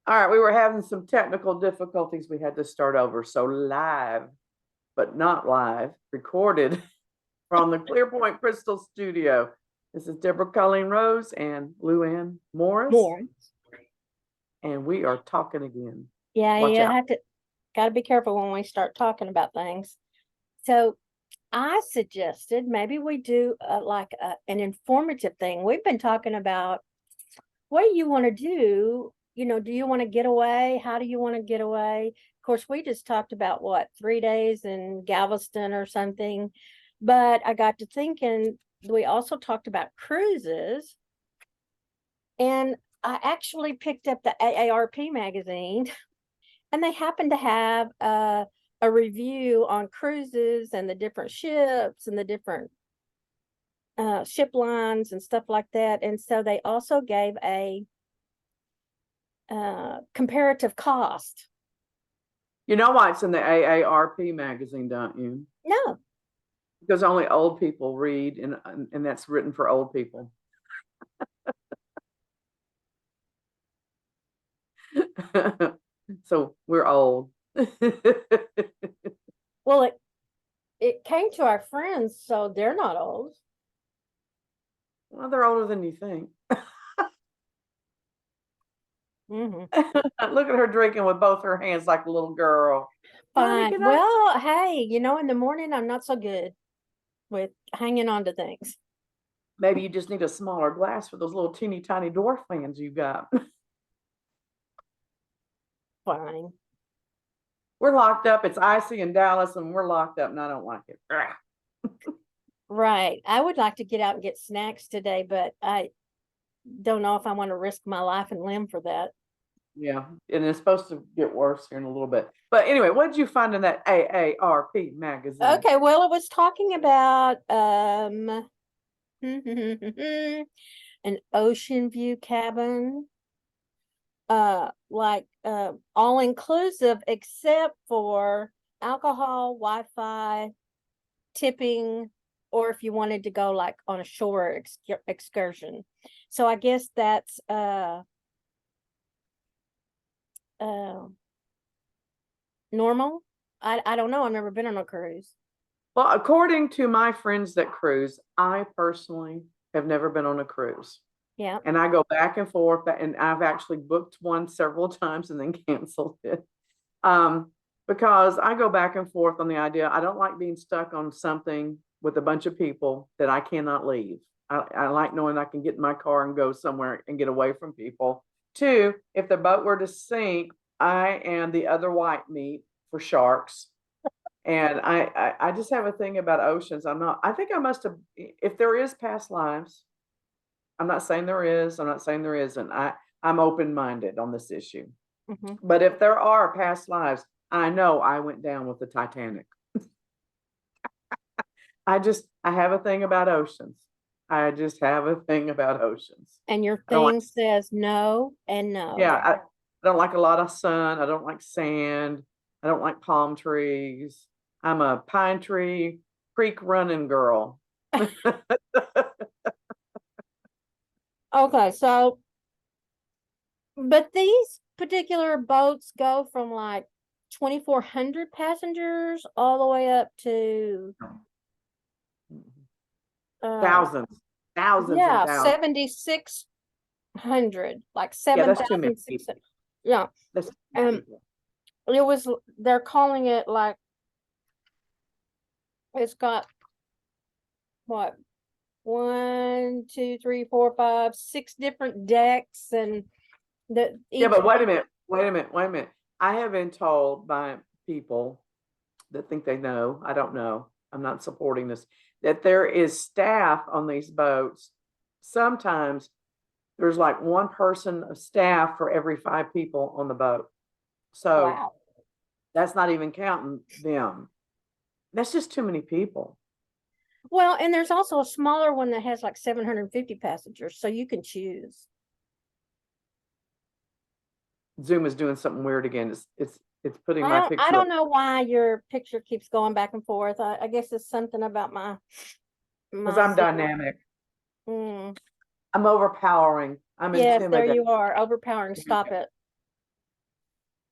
All right, we were having some technical difficulties. We had to start over. So live, but not live, recorded from the Clearpoint Crystal Studio. This is Deborah Colleen Rose and Luann Morris, More. and we are talking again. Yeah, Watch you out. have to gotta be careful when we start talking about things. So I suggested maybe we do an informative thing. We've been talking about what do you want to do? Do you want to get away? How do you want to get away? Of course, we just talked about what, 3 days in Galveston or something. But I got to thinking, we also talked about cruises. And I actually picked up the AARP magazine, and they happen to have a review on cruises and the different ships and the different ship lines and stuff like that. And so they also gave a comparative cost. You know why it's in the AARP magazine, don't you? No. Because only old people read, and that's written for old people. So we're old. Well, it came to our friends, so they're not old. Well, they're older than you think. Look at her drinking with both her hands like a little girl. Fine. Well, hey, in the morning I'm not so good with hanging on to things. Maybe you just need a smaller glass for those little teeny tiny dwarf fans you got. Fine. We're locked up. It's icy in Dallas, and we're locked up, and I don't like it. Right. I would like to get out and get snacks today, but I don't know if I want to risk my life and limb for that. Yeah, and it's supposed to get worse here in a little bit. But anyway, what did you find in that AARP magazine? Okay, well, it was talking about an ocean view cabin, all inclusive except for alcohol, Wi-Fi, tipping, or if you wanted to go like on a shore excursion. So I guess that's normal. I don't know. I've never been on a cruise. Well, according to my friends that cruise, I personally have never been on a cruise. Yeah. And I go back and forth, and I've actually booked one several times and then canceled it. Because I go back and forth on the idea. I don't like being stuck on something with a bunch of people that I cannot leave. I like knowing I can get in my car and go somewhere and get away from people. Two, if the boat were to sink, I am the other white meat for sharks. And I just have a thing about oceans. I think I must have, if there is past lives, I'm not saying there is, I'm not saying there isn't. I'm open-minded on this issue. Mm-hmm. But if there are past lives, I know I went down with the Titanic. I have a thing about oceans. I just have a thing about oceans. And your thing says no and no. Yeah, I don't like a lot of sun. I don't like sand. I don't like palm trees. I'm a pine tree creek running girl. Okay, so, but these particular boats go from like 2,400 passengers all the way up to thousands, thousands, yeah, and thousands. 7,600, like Yeah, that's too many 7,600. people. Yeah. That's too many people. They're calling it like, it's got what, 1, 2, 3, 4, 5, 6 different decks, and yeah, but wait a minute. I have been told by people that think they know, I don't know, I'm not supporting this, that there is staff on these boats. Sometimes there's like one person of staff for every 5 people on the boat. So wow. That's not even counting them. That's just too many people. Well, and there's also a smaller one that has like 750 passengers, so you can choose. Zoom is doing something weird again. It's putting my picture. I don't know why your picture keeps going back and forth. I guess it's something about my because I'm dynamic. Mm. I'm overpowering. I'm yes, intimidating. there you are, overpowering. Stop it.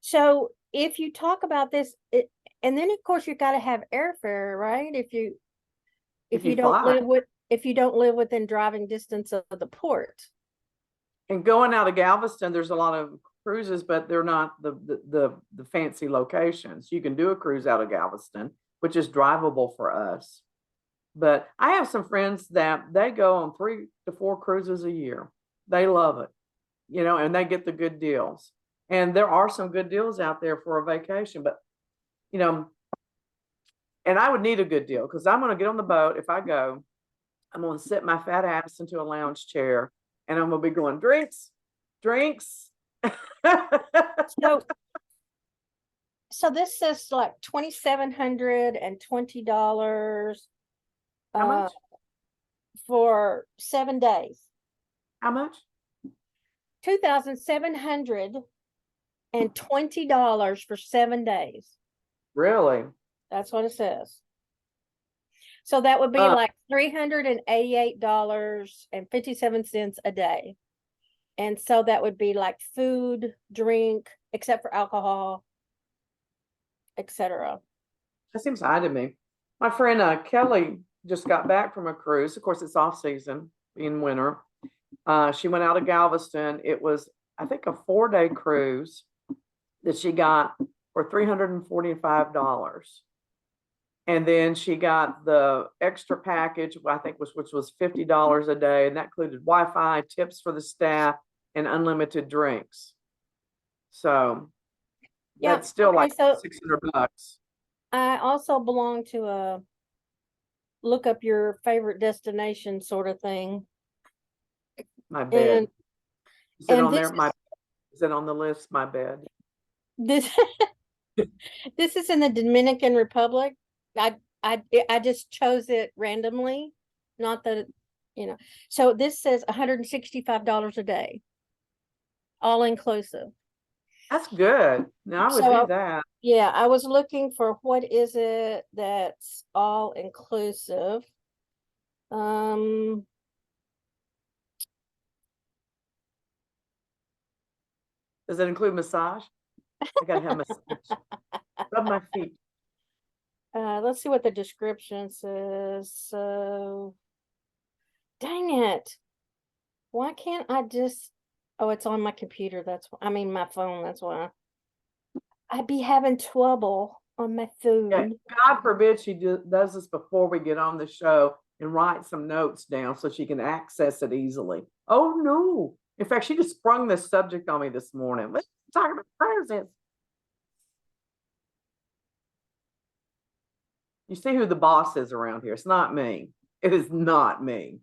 So if you talk about this, and then of course you got to have airfare, right? If if you you don't fly. live with if you don't live within driving distance of the port. And going out of Galveston, there's a lot of cruises, but they're not the fancy locations. You can do a cruise out of Galveston, which is drivable for us. But I have some friends that they go on 3 to 4 cruises a year. They love it, and they get the good deals. And there are some good deals out there for a vacation, but you know, and I would need a good deal because I'm going to get on the boat. If I go, I'm going to sit my fat ass into a lounge chair and I'm going to be going, drinks, drinks. So so this says like $2,720 How much? for 7 days. How much? $2,720 for 7 days. Really? That's what it says. So that would be like $388.57 a day. And so that would be like food, drink, except for alcohol, etc. That seems high to me. My friend Kelly just got back from a cruise. Of course, it's off season, being winter. She went out of Galveston. It was, I think, a 4-day cruise that she got for $345. And then she got the extra package, I think, which was $50 a day, and that included Wi-Fi, tips for the staff, and unlimited drinks. So Yeah. that's still Okay, like so $600. I also belong to a look up your favorite destination sort of thing. My bed. And Is it and on there? Is it on the list? My bed. this this is in the Dominican Republic. I just chose it randomly, not that So this says $165 a day, all inclusive. That's good. Now I would So do that. yeah, I was looking for what is it that's all inclusive. Um, Does it include massage? I gotta have massage. Rub my feet. let's see what the description says. So, dang it. Why can't I just, oh, it's on my computer. My phone. That's why I'd be having trouble on my Yeah, phone. God forbid she does this before we get on the show and write some notes down so she can access it easily. Oh no. In fact, she just sprung this subject on me this morning. Let's talk about presents. You see who the boss is around here. It's not me. It is not me.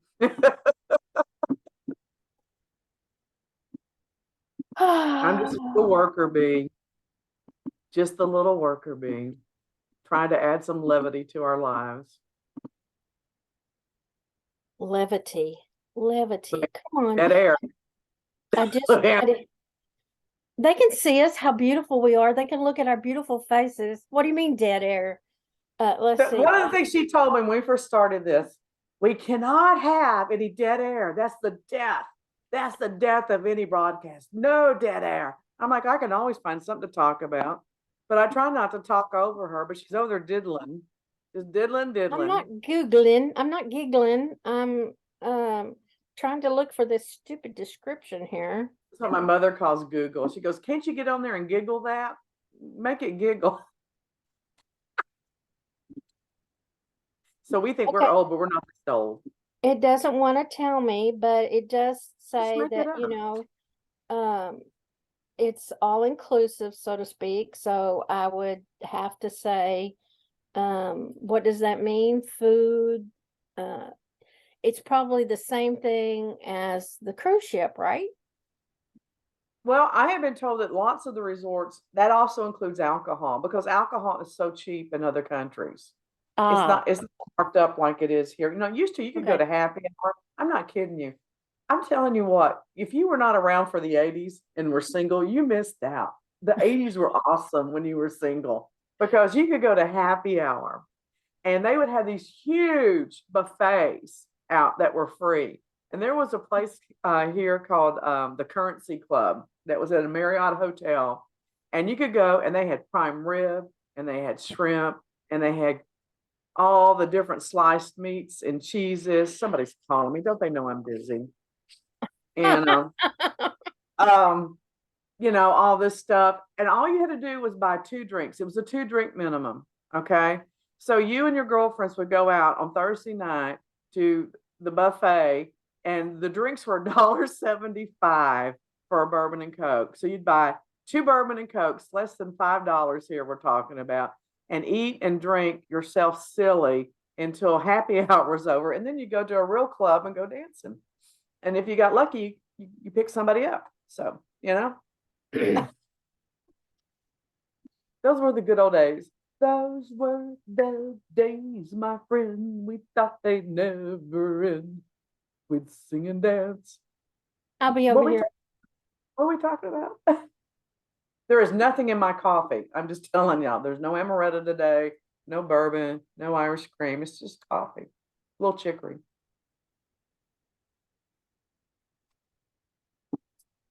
I'm just a little worker bee. Just a little worker bee. Trying to add some levity to our lives. Levity. Come on. Dead air. I just, they can see us, how beautiful we are. They can look at our beautiful faces. What do you mean dead air? Let's see. One of the things she told me when we first started this, we cannot have any dead air. That's the death. That's the death of any broadcast. No dead air. I'm like, I can always find something to talk about, but I try not to talk over her. But she's over there diddling, just diddling. I'm not Googling. I'm not giggling. I'm trying to look for this stupid description here. That's what my mother calls Google. She goes, "Can't you get on there and giggle that? Make it giggle." So we think we're old, but we're not that old. It doesn't want to tell me, but it does say Just make it that, up. it's all inclusive, so to speak. So I would have to say, what does that mean? Food, it's probably the same thing as the cruise ship, right? Well, I have been told that lots of the resorts, that also includes alcohol because alcohol is so cheap in other countries. It's not marked up like it is here. Used to you could go to happy hour. I'm not kidding you. I'm telling you what, if you were not around for the 80s and were single, you missed out. The 80s were awesome when you were single because you could go to happy hour and they would have these huge buffets out that were free. And there was a place here called the Currency Club that was at a Marriott hotel. And you could go and they had prime rib and they had shrimp and they had all the different sliced meats and cheeses. Somebody's calling me. Don't they know I'm busy? And um, all this stuff. And all you had to do was buy 2 drinks. It was a 2 drink minimum. Okay. So you and your girlfriends would go out on Thursday night to the buffet, and the drinks were $1.75 for a bourbon and Coke. So you'd buy 2 bourbon and Cokes, less than $5 here, we're talking about, and eat and drink yourself silly until happy hour was over. And then you go to a real club and go dancing. And if you got lucky, you pick somebody up. So, those were the good old days. Those were the days, my friend. We thought they'd never end. We'd sing and dance. I'll be over here. What are we talking about? There is nothing in my coffee. I'm just telling y'all. There's no amaretto today, no bourbon, no Irish cream. It's just coffee, a little chicory.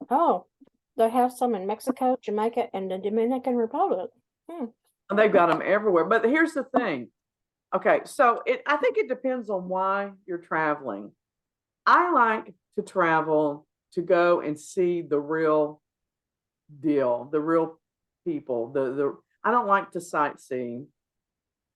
Oh, they have some in Mexico, Jamaica, and the Dominican Republic. And they've got them everywhere. But here's the thing. Okay, so I think it depends on why you're traveling. I like to travel to go and see the real deal, the real people. I don't like to sightsee.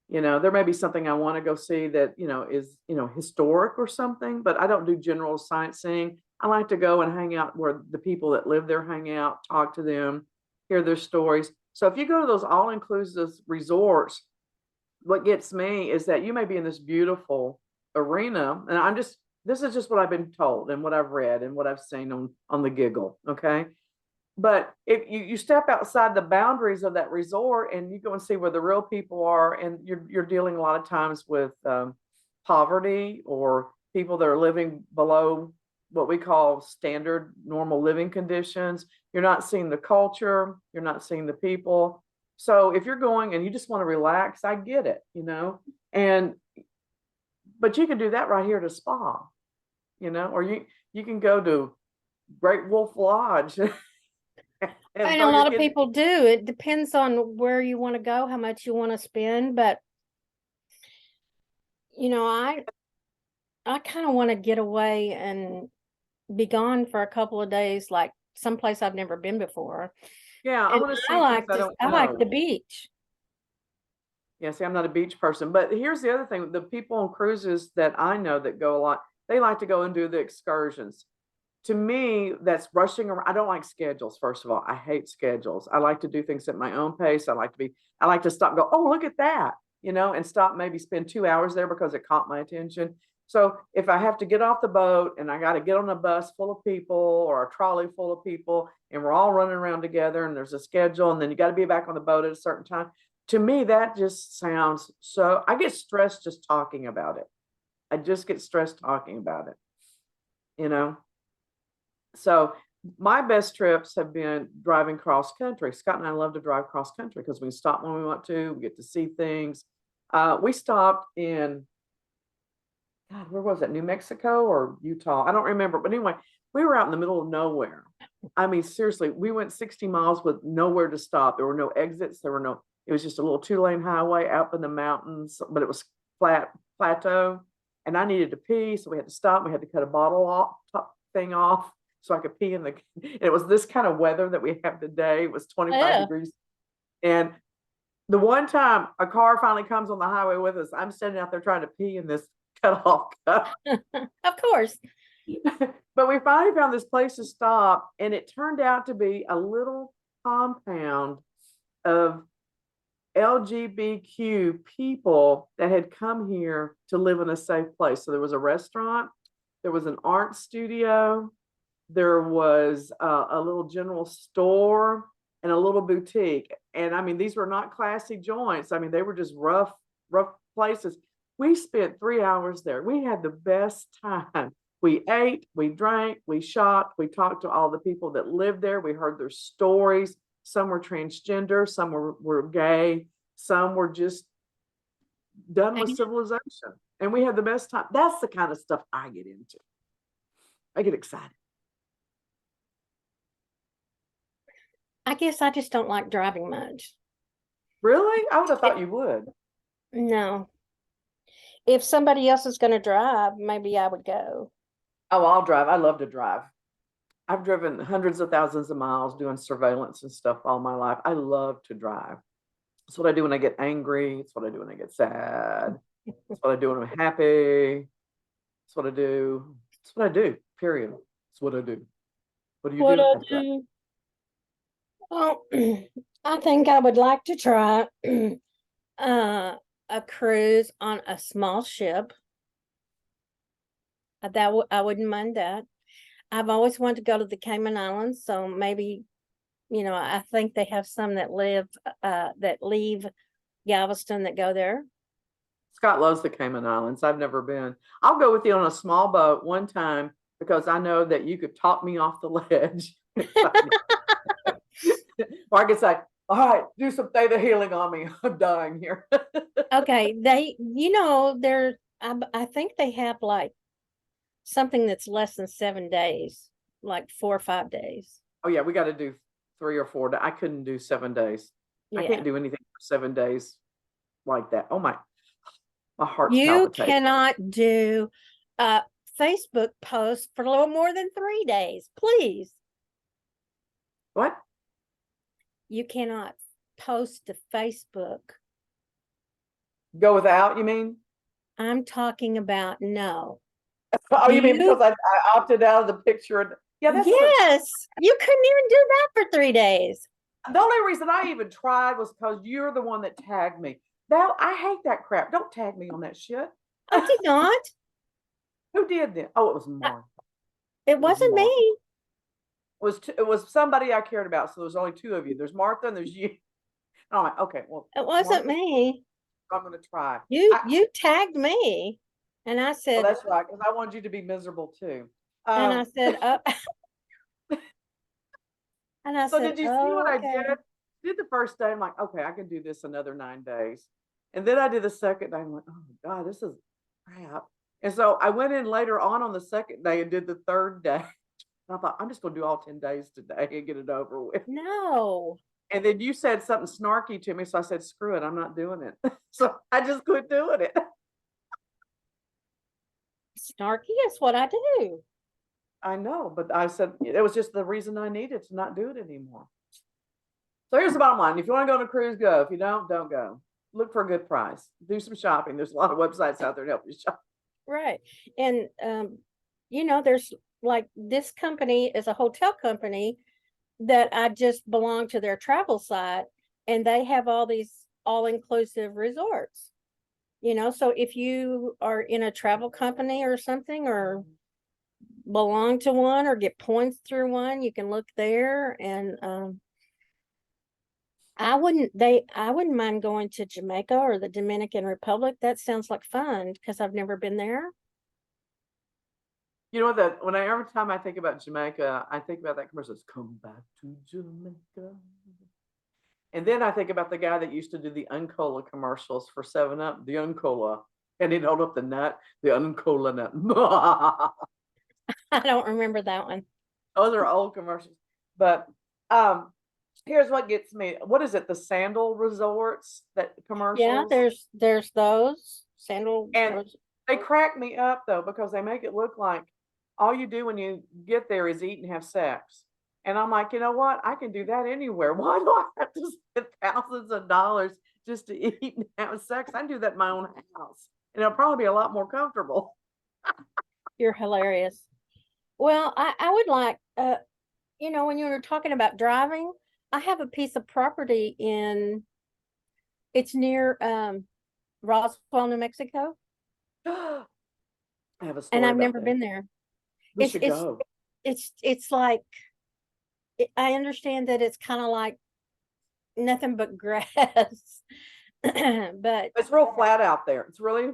There may be something I want to go see that is historic or something, but I don't do general sightseeing. I like to go and hang out where the people that live there hang out, talk to them, hear their stories. So if you go to those all-inclusive resorts, what gets me is that you may be in this beautiful arena, and this is just what I've been told and what I've read and what I've seen on the Giggle, okay? But if you step outside the boundaries of that resort and you go and see where the real people are, and you're dealing a lot of times with poverty or people that are living below what we call standard normal living conditions. You're not seeing the culture, you're not seeing the people. So if you're going and you just want to relax, I get it, but you can do that right here at a spa, or you can go to Great Wolf Lodge. And a lot of people do. It depends on where you want to go, how much you want to spend. But, I kind of want to get away and be gone for a couple of days, like someplace I've never been before. Yeah, I want to see. I like the beach. Yeah, see, I'm not a beach person, but here's the other thing. The people on cruises that I know that go a lot, they like to go and do the excursions. To me, that's rushing around. I don't like schedules, first of all. I hate schedules. I like to do things at my own pace. I like to stop and go, oh, look at that, and stop, maybe spend 2 hours there because it caught my attention. So if I have to get off the boat and I got to get on a bus full of people or a trolley full of people, and we're all running around together and there's a schedule, and then you got to be back on the boat at a certain time, to me, that just sounds so, I get stressed just talking about it. I just get stressed talking about it, So my best trips have been driving cross country. Scott and I love to drive cross country because we can stop when we want to. We get to see things. We stopped in, God, where was it? New Mexico or Utah? I don't remember. But anyway, we were out in the middle of nowhere. I mean, seriously, we went 60 miles with nowhere to stop. There were no exits. It was just a little 2-lane highway up in the mountains, but it was flat plateau. And I needed to pee, so we had to stop. We had to cut a bottle thing off so I could pee in it was this kind of weather that we have today. It was 25 degrees. And the one time a car finally comes on the highway with us, I'm standing out there trying to pee in this cut off cup. Of course. But we finally found this place to stop, and it turned out to be a little compound of LGBTQ people that had come here to live in a safe place. So there was a restaurant, there was an art studio, there was a little general store and a little boutique. And I mean, these were not classy joints. I mean, they were just rough places. We spent 3 hours there. We had the best time. We ate, we drank, we shopped, we talked to all the people that lived there. We heard their stories. Some were transgender, some were gay, some were just done with civilization. And we had the best time. That's the kind of stuff I get into. I get excited. I guess I just don't like driving much. Really? I would have It, thought you would. no. If somebody else is going to drive, maybe I would go. Oh, I'll drive. I love to drive. I've driven hundreds of thousands of miles doing surveillance and stuff all my life. I love to drive. It's what I do when I get angry. It's what I do when I get sad. It's what I do when I'm happy. It's what I do. It's what I do, period. It's what I do. What do you What do? I I drive. do? Well, I think I would like to try a cruise on a small ship. I wouldn't mind that. I've always wanted to go to the Cayman Islands, so maybe, I think they have some that leave Galveston that go there. Scott loves the Cayman Islands. I've never been. I'll go with you on a small boat one time because I know that you could talk me off the ledge. Or I could say, all right, do some theta healing on me. I'm dying here. Okay, I think they have like something that's less than 7 days, like 4 or 5 days. Oh yeah, we got to do 3 or 4 days. I couldn't do 7 days. I Yeah. can't do anything for 7 days like that. Oh my heart's You palpitating. cannot do a Facebook post for a little more than 3 days, please. What? You cannot post to Facebook. Go without, you mean? I'm talking about no. Oh, you mean because You, I opted out of the picture? Yeah, that's what. yes, you couldn't even do that for 3 days. The only reason I even tried was because you're the one that tagged me. Now I hate that crap. Don't tag me on that shit. I did not. Who did that? Oh, it was I- Mark. It It was wasn't Mark. me. It was somebody I cared about. So there's only two of you. There's Martha and there's you. And I'm like, okay, well, It wasn't Martha, me. I'm going to try. You tagged me, and I Well, said, that's right, because I wanted you to be miserable too. and I said, oh, and I So said, did you see what oh, I okay. did the first day? I'm like, okay, I can do this another 9 days. And then I did the second day. I'm like, oh God, this is crap. And so I went in later on the second day and did the third day. And I thought, I'm just going to do all 10 days today and get it over with. No. And then you said something snarky to me. So I said, screw it, I'm not doing it. So I just quit doing it. Snarky is what I do. I know, but I said it was just the reason I needed to not do it anymore. So here's the bottom line. If you want to go on a cruise, go. If you don't go. Look for a good price. Do some shopping. There's a lot of websites out there to help you shop. Right. And there's like this company is a hotel company that I just belong to their travel site, and they have all these all-inclusive resorts. So if you are in a travel company or something, or belong to one or get points through one, you can look there. And I wouldn't mind going to Jamaica or the Dominican Republic. That sounds like fun because I've never been there. You know that every time I think about Jamaica, I think about that commercial. It's come back to Jamaica. And then I think about the guy that used to do the Uncola commercials for 7 Up, the Uncola. And he'd hold up the nut, the Uncola nut. I don't remember that one. Those are old commercials. But here's what gets me. What is it? The sandal resorts that Yeah, commercials? there's those sandal. And they crack me up though, because they make it look like all you do when you get there is eat and have sex. And I'm like, you know what? I can do that anywhere. Why do I have to spend thousands of dollars just to eat and have sex? I can do that in my own house. And it'll probably be a lot more comfortable. You're hilarious. Well, I would like, when you were talking about driving, I have a piece of property it's near Roswell, New Mexico, I have a and story I've about never that. been there. We It's should it's go. it's like I understand that it's kind of like nothing but grass, but It's real flat out there. It's really,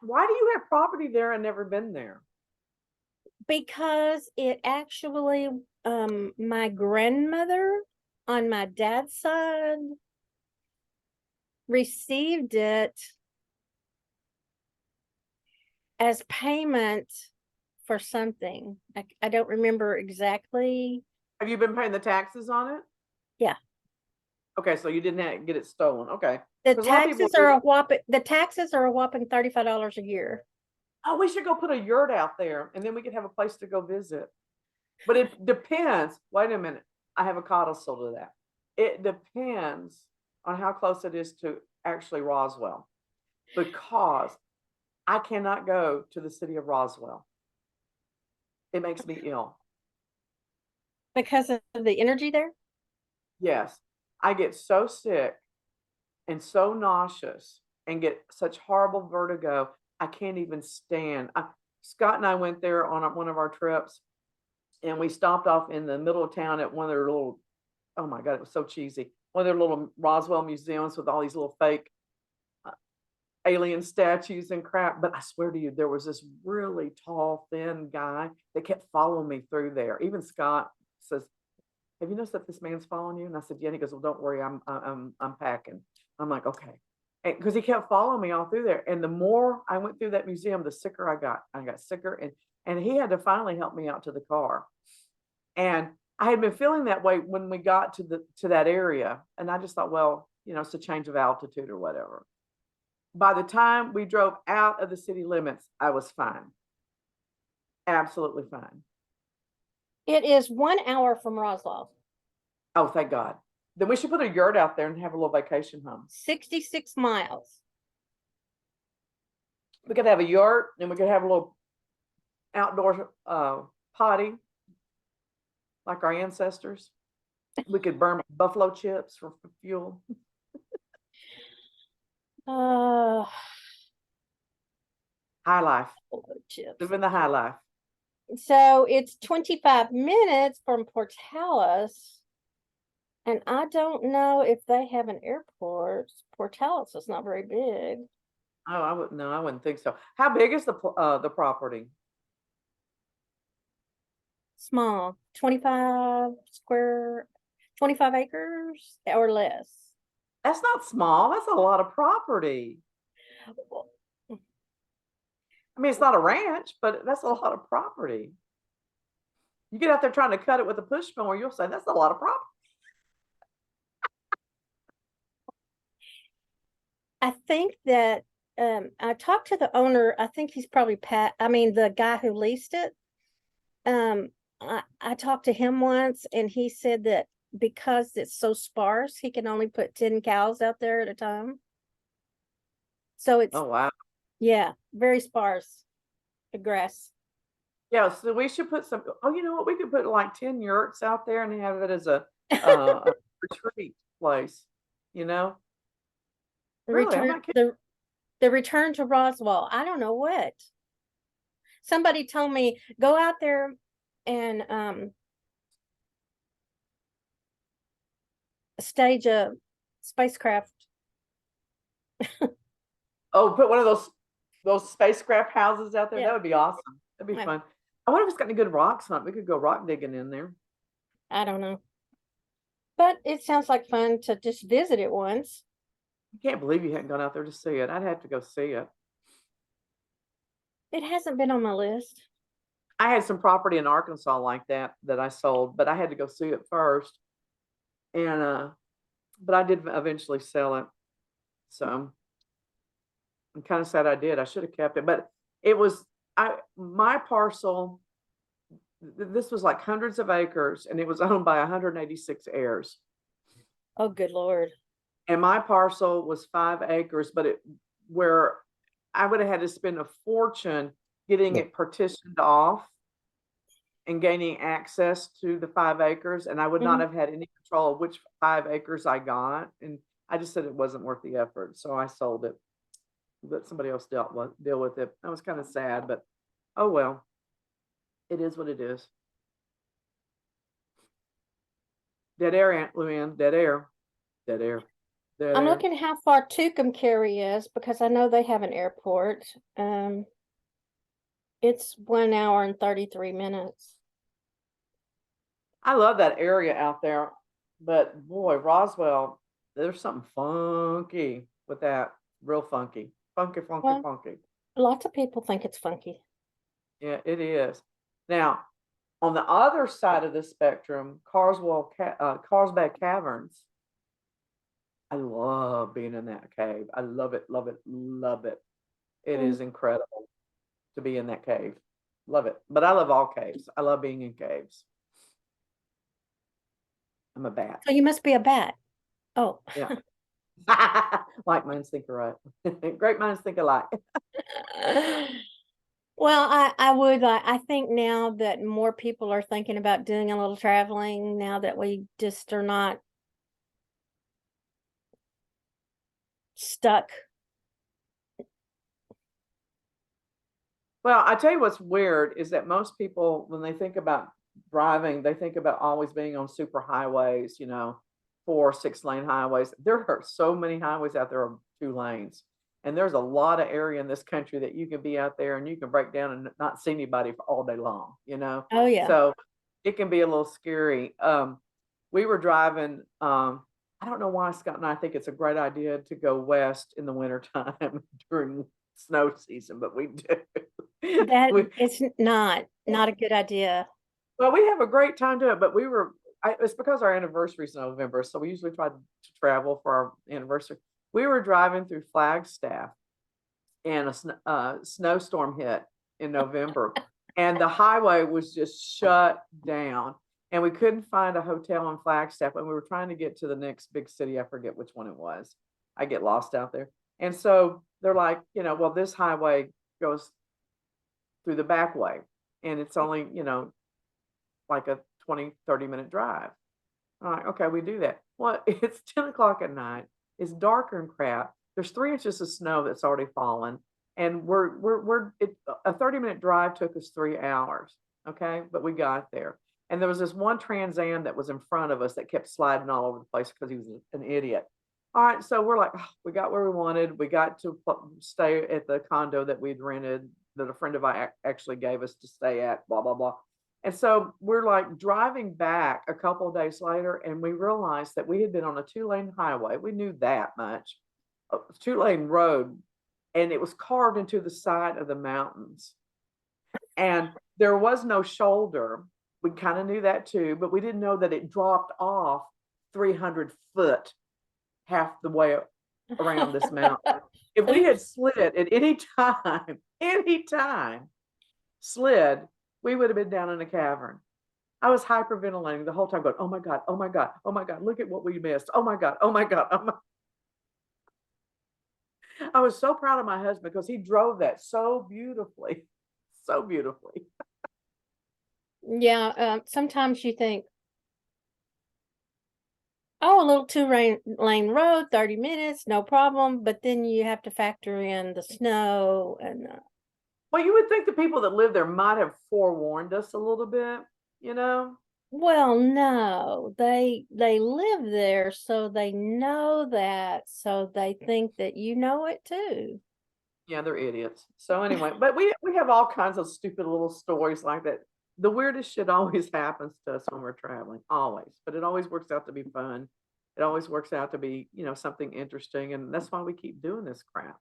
why do you have property there and never been there? because it actually, my grandmother on my dad's side received it as payment for something. I don't remember exactly. Have you been paying the taxes on it? Yeah. Okay, so you didn't get it stolen. Okay. The 'Cause a lot of people taxes are do. a whopping $35 a year. Oh, we should go put a yurt out there and then we could have a place to go visit. But it depends. Wait a minute. I have a codicil to that. It depends on how close it is to actually Roswell because I cannot go to the city of Roswell. It makes me ill. Because of the energy there? Yes. I get so sick and so nauseous and get such horrible vertigo. I can't even stand. Scott and I went there on one of our trips and we stopped off in the middle of town at one of their little, oh my God, it was so cheesy. One of their little Roswell museums with all these little fake alien statues and crap. But I swear to you, there was this really tall, thin guy that kept following me through there. Even Scott says, "Have you noticed that this man's following you?" And I said, "Yeah." And he goes, "Well, don't worry, I'm packing." I'm like, "Okay," because he kept following me all through there. And the more I went through that museum, the sicker I got. I got sicker, and he had to finally help me out to the car. And I had been feeling that way when we got to that area, and I just thought, well, it's a change of altitude or whatever. By the time we drove out of the city limits, I was fine. Absolutely fine. It is 1 hour from Roswell, Oh, thank God. Then we should put a yurt out there and have a little vacation home. 66 miles. We could have a yurt and we could have a little outdoor potty like our ancestors. We could burn buffalo chips for fuel. Uh, High life. chips. Living the high life. So it's 25 minutes from Portales. And I don't know if they have an airport. Portales is not very big. Oh, I wouldn't think so. How big is the property? Small, 25 acres or less. That's not small. That's a lot of property. I mean, it's not a ranch, but that's a lot of property. You get out there trying to cut it with a push mower, you'll say that's a lot of property. I think that I talked to the owner. I think he's probably the guy who leased it. I talked to him once and he said that because it's so sparse, he can only put 10 cows out there at a time. So it's, Oh, wow. yeah, very sparse, the grass. Yeah, so we should put some, oh, you know what? We could put like 10 yurts out there and have it as a retreat place, you know? The Really, I'm return, not kidding. the return to Roswell. I don't know what. Somebody told me go out there and stage a spacecraft. Oh, put one of those spacecraft houses out there. Yeah. That would be awesome. That'd be Yeah. fun. I wonder if it's got any good rocks on it. We could go rock digging in there. I don't know. But it sounds like fun to just visit it once. I can't believe you hadn't gone out there to see it. I'd have to go see it. It hasn't been on my list. I had some property in Arkansas like that I sold, but I had to go see it first. And but I did eventually sell it. So I'm kind of sad I did. I should have kept it, but it was my parcel. This was like hundreds of acres, and it was owned by 186 heirs. Oh, good Lord. And my parcel was 5 acres, but where I would have had to spend a fortune getting it partitioned off and gaining access to the 5 acres, and I would not have had any control of which 5 acres I got. And I just said it wasn't worth the effort, so I sold it. Let somebody else deal with it. I was kind of sad, but oh well. It is what it is. Dead air, Aunt Luann. Dead air. Dead air. Dead I'm air. looking how far Tucumcari is because I know they have an airport. It's 1 hour and 33 minutes. I love that area out there, but boy, Roswell, there's something funky with that. Real funky. Funky, funky, Well, funky. lots of people think it's funky. Yeah, it is. Now, On the other side of the spectrum, Carlsbad Caverns. I love being in that cave. I love it, love it, love it. It Mm. is incredible to be in that cave. Love it. But I love all caves. I love being in caves. I'm a bat. So you must be a bat. Oh. Yeah. Like minds think alike. Great minds think alike. Well, I would like, I think now that more people are thinking about doing a little traveling, now that we just are not stuck. Well, I tell you what's weird is that most people, when they think about driving, they think about always being on super highways, 4 or 6 lane highways. There are so many highways out there of 2 lanes. And there's a lot of area in this country that you can be out there and you can break down and not see anybody for all day long. Oh yeah. So it can be a little scary. We were driving, I don't know why, Scott and I think it's a great idea to go west in the wintertime during snow season, but we do. That We, it's not a good idea. well, we have a great time doing it, but it's because our anniversary is November, so we usually try to travel for our anniversary. We were driving through Flagstaff and a snowstorm hit in November, and the highway was just shut down, and we couldn't find a hotel in Flagstaff, and we were trying to get to the next big city. I forget which one it was. I get lost out there. And so they're like, well, this highway goes through the back way, and it's only, like a 20-30 minute drive. I'm like, okay, we do that. Well, it's 10 o'clock at night. It's darker and crap. There's 3 inches of snow that's already fallen. And a 30-minute drive took us 3 hours. Okay. But we got there. And there was this one Trans Am that was in front of us that kept sliding all over the place because he was an idiot. All right. So we're like, oh, we got where we wanted. We got to stay at the condo that we'd rented, that a friend of mine actually gave us to stay at, blah, blah, blah. And so we're like driving back a couple of days later, and we realized that we had been on a 2 lane highway. We knew that much, a 2 lane road, and it was carved into the side of the mountains. And there was no shoulder. We kind of knew that too, but we didn't know that it dropped off 300 foot half the way around this mountain. If we had slid at any time, slid, we would have been down in a cavern. I was hyperventilating the whole time, going, oh my God, oh my God, oh my God, look at what we missed. Oh my God, oh my God. I was so proud of my husband because he drove that so beautifully, so beautifully. Yeah, sometimes you think, oh, a little 2 lane road, 30 minutes, no problem. But then you have to factor in the snow and Well, you would think the people that live there might have forewarned us a little bit. well, no, they live there, so they know that, so they think that you know it too. Yeah, they're idiots. So anyway, but we have all kinds of stupid little stories like that. The weirdest shit always happens to us when we're traveling, always. But it always works out to be fun. It always works out to be, something interesting, and that's why we keep doing this crap.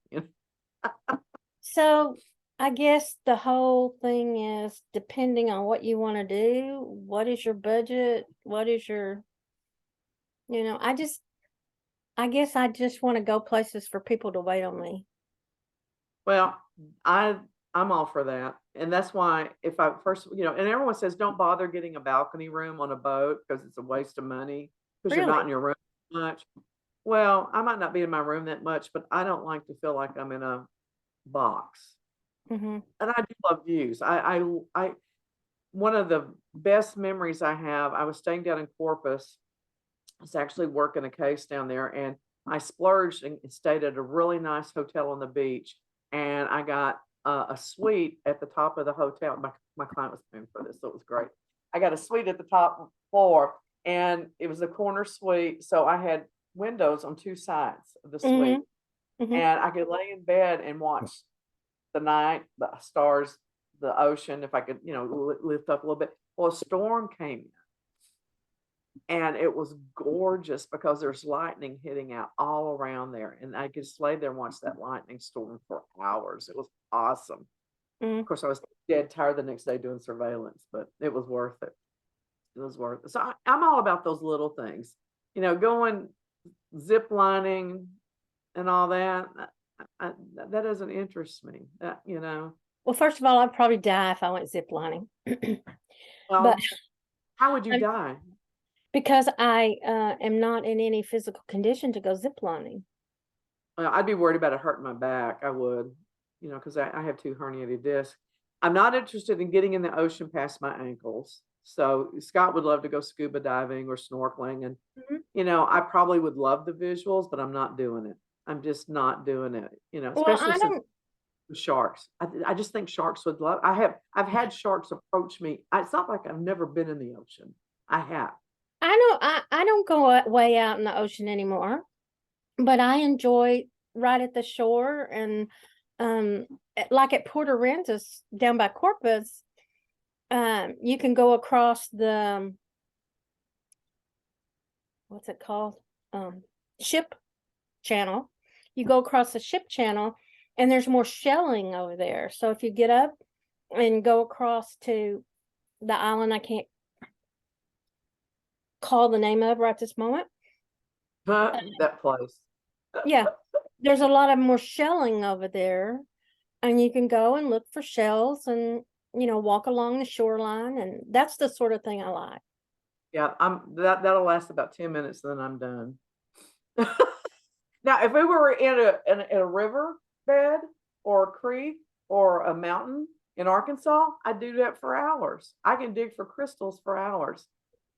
So I guess the whole thing is depending on what you want to do, what is your budget, what is your, I guess I just want to go places for people to wait on me. Well, I'm all for that. And that's why if I first, and everyone says don't bother getting a balcony room on a boat because it's a waste of money because you're not in Really? your room much. Well, I might not be in my room that much, but I don't like to feel like I'm in a box. Mm-hmm. And I do love views. One of the best memories I have, I was staying down in Corpus. I was actually working a case down there, and I splurged and stayed at a really nice hotel on the beach. And I got a suite at the top of the hotel. My client was paying for this, so it was great. I got a suite at the top floor, and it was a corner suite. So I had windows on 2 sides of the suite, Mm-hmm. Mm-hmm. and I could lay in bed and watch the night, the stars, the ocean, if I could, lift up a little bit. Well, a storm came in, and it was gorgeous because there's lightning hitting out all around there. And I could just lay there and watch that lightning storm for hours. It was awesome. Mm-hmm. Of course, I was dead tired the next day doing surveillance, but it was worth it. It was worth it. So I'm all about those little things, going zip lining and all that. That doesn't interest me. Well, first of all, I'd probably die if I went ziplining. But Well, how would you I'm- die? because I am not in any physical condition to go ziplining. Well, I'd be worried about it hurting my back. I would, because I have two herniated discs. I'm not interested in getting in the ocean past my ankles. So Scott would love to go scuba diving or snorkeling. And, Mhm. I probably would love the visuals, but I'm not doing it. I'm just not doing it, Well, especially I since don't. the sharks. I just think sharks would love. I've had sharks approach me. It's not like I've never been in the ocean. I have. I don't go way out in the ocean anymore, but I enjoy right at the shore and like at Port Aransas down by Corpus, you can go across the what's it called? Ship channel. You go across the ship channel and there's more shelling over there. So if you get up and go across to the island I can't call the name of right this moment. That place. Yeah, there's a lot of more shelling over there, and you can go and look for shells and walk along the shoreline, and that's the sort of thing I like. Yeah, that'll last about 10 minutes, then I'm done. Now, if we were in a river bed or a creek or a mountain in Arkansas, I'd do that for hours. I can dig for crystals for hours.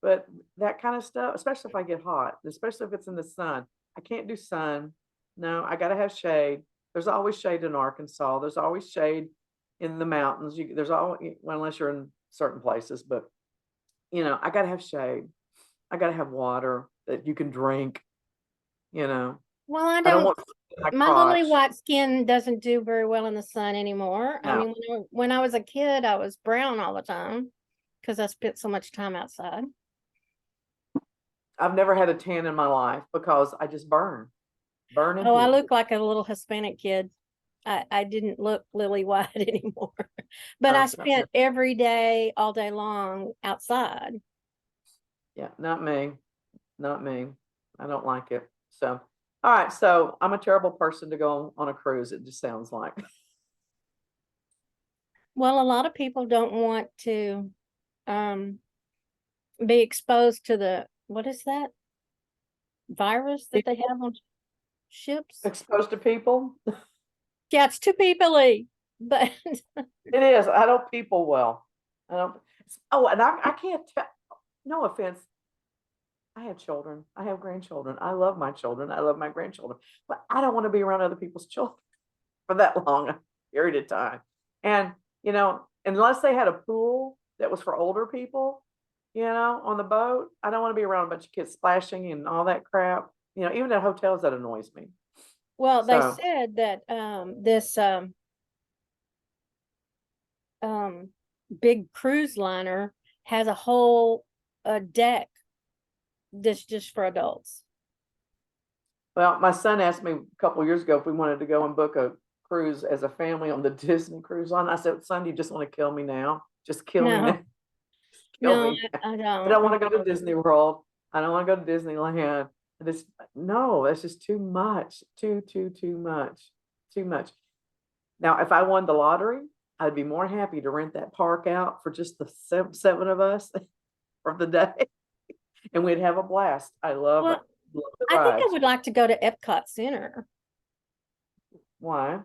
But that kind of stuff, especially if I get hot, especially if it's in the sun, I can't do sun. No, I got to have shade. There's always shade in Arkansas. There's always shade in the mountains. There's always, well, unless you're in certain places, but I got to have shade. I got to have water that you can drink. You know, Well, I I don't don't. want my My lily crotch. white skin doesn't do very well in the sun anymore. I No, mean, when I was a kid, I was brown all the time because I spent so much time outside. I've never had a tan in my life because I just burn and Oh, I heal. look like a little Hispanic kid. I didn't look lily white anymore, but I No, spent every day, all day long outside. yeah, not me, not me. I don't like it. So, all right. So I'm a terrible person to go on a cruise. It just sounds like. Well, a lot of people don't want to um, be exposed to the, what is that virus that they have on ships? Exposed to people. Yeah, it's too people-y, but It is. I don't people well. I don't. Oh, and I can't tell. No offense. I have children. I have grandchildren. I love my children. I love my grandchildren. But I don't want to be around other people's children for that long a period of time. And, unless they had a pool that was for older people, on the boat, I don't want to be around a bunch of kids splashing and all that crap. Even at hotels, that annoys me. well, they So, said that this um, big cruise liner has a whole deck that's just for adults. well, my son asked me a couple of years ago if we wanted to go and book a cruise as a family on the Disney cruise line. I said, son, you just want to kill me now? Just kill me No, now. Kill no, me. I I don't don't. want to go to Disney World. I don't want to go to Disneyland. This no, that's just too much. Too much. Too much. Now, if I won the lottery, I'd be more happy to rent that park out for just the seven of us for the day, and we'd have a blast. I love it. Well, Love the I think I rides. would like to go to Epcot Center Why?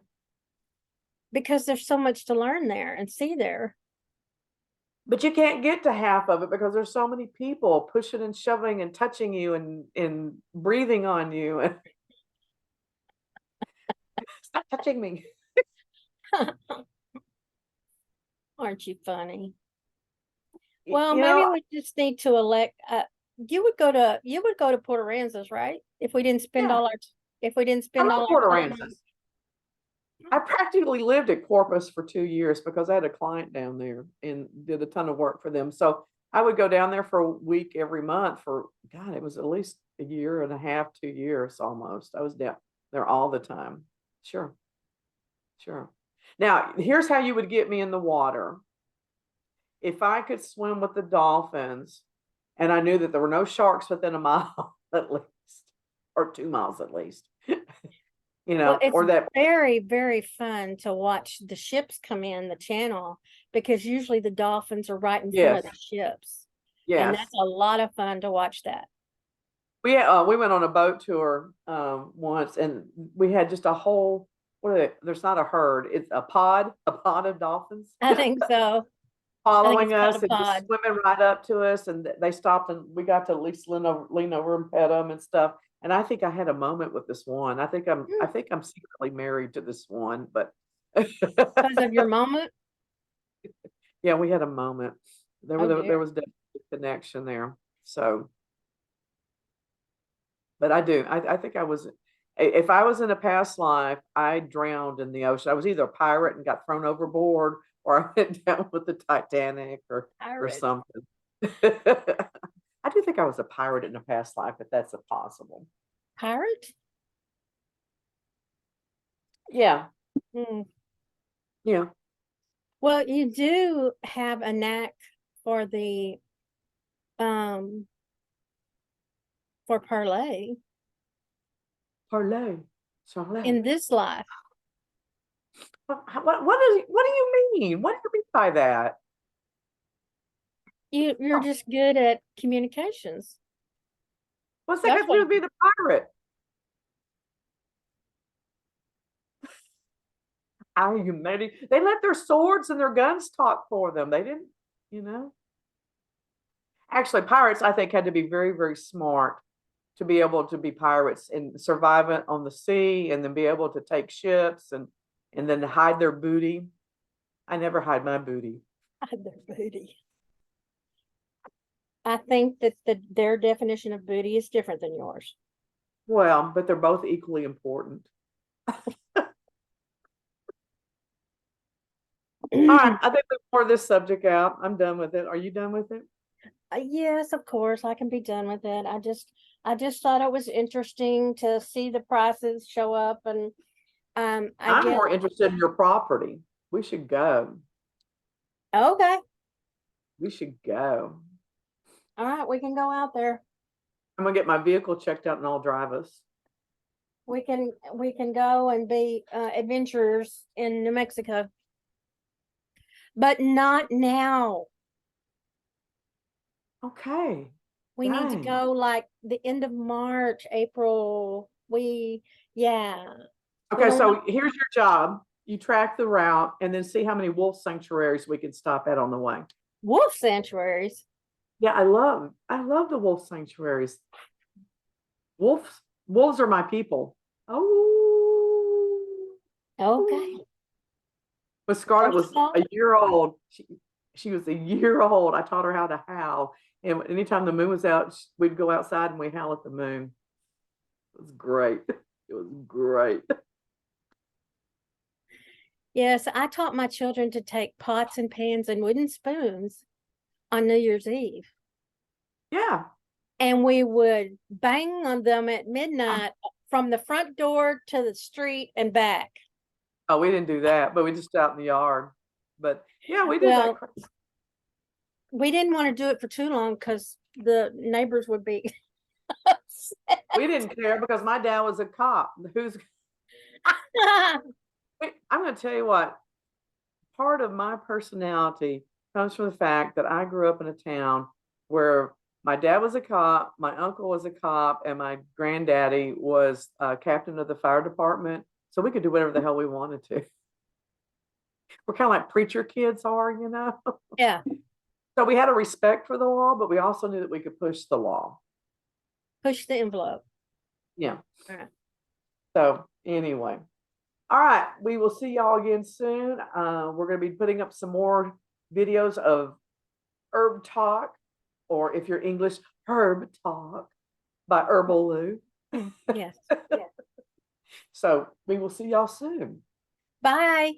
because there's so much to learn there and see there. But you can't get to half of it because there's so many people pushing and shoving and touching you and breathing on you. And stop touching me. Aren't you funny? Y- Well, You maybe know, we just need to elect. You would go to Port Aransas, right? If we didn't spend yeah, all our if we didn't I spend all love our Port time Aransas. I practically lived at Corpus for 2 years because I had a client down there and did a ton of work for them. So I would go down there for a week every month for, God, it was at least a year and a half, 2 years almost. I was down there all the time. Sure, sure. Now, here's how you would get me in the water. If I could swim with the dolphins and I knew that there were no sharks within a mile at least, or 2 miles at least, Well, it's or that, very, very fun to watch the ships come in the channel because usually the dolphins are right in front of yes, the ships. And yes. that's a lot of fun to watch that. We went on a boat tour once, and we had just a whole, what are they? There's not a herd, it's a pod of dolphins I think so. I think it's following called a us and just pod. swimming right up to us. And they stopped, and we got to at least lean over and pet them and stuff. And I think I had a moment with this one. I think I'm secretly married to this one, but Because of your moment? yeah, we had a moment. Oh There dear. was definitely a connection there. So, but I think if I was in a past life, I drowned in the ocean. I was either a pirate and got thrown overboard, or I went down with the Titanic or Pirate. something. I do think I was a pirate in a past life, if that's a possible. Pirate? Yeah, Hmm. yeah. Well, you do have a knack for the um for parlay Parlay. Charlotte. in this life. What do you mean? What do you mean by that? You're just good at communications, What's that got to do especially with being a pirate? Are you maybe they let their swords and their guns talk for them? They didn't, you know. Actually, pirates, I think, had to be very, very smart to be able to be pirates and survive it on the sea, and then be able to take ships and then hide their booty. I never hide my booty. their booty. I think that their definition of booty is different than yours. Well, but they're both equally important. All right, I think we pour this subject out. I'm done with it. Are you done with it? Yes, of course, I can be done with it. I just thought it was interesting to see the prices show up, and I I'm guess more interested in your property. We should go. okay, We should go. all right, we can go out there. I'm gonna get my vehicle checked out and I'll drive us. We can go and be adventurers in New Mexico, but not now. Okay. We need to Dang. go like the end of March, April. Yeah, we Okay, don't want so here's your job. You track the route and then see how many wolf sanctuaries we can stop at on the way. wolf sanctuaries. Yeah, I love the wolf sanctuaries. Wolves are my people. Oh. Okay. When Scarlett First was of all, a year old, she was a year old. I taught her how to howl. And anytime the moon was out, we'd go outside and we howl at the moon. It was great. It was great. yes, I taught my children to take pots and pans and wooden spoons on New Year's Eve, Yeah. and we would bang on them at midnight from the front door to the street and back. Oh, we didn't do that, but we just out in the yard. But yeah, we did that. Well, we didn't want to do it for too long because the neighbors would be upset. We didn't care because my dad was a cop. I'm going to tell you what, part of my personality comes from the fact that I grew up in a town where my dad was a cop, my uncle was a cop, and my granddaddy was captain of the fire department. So we could do whatever the hell we wanted to. We're kind of like preacher kids are, you know? Yeah, So we had a respect for the law, but we also knew that we could push the law. push the envelope. Yeah. All right. So anyway, all right, we will see y'all again soon. We're going to be putting up some more videos of herb talk, or if you're English, herb talk by Herbal Lou. Yes. So we will see y'all soon. Bye.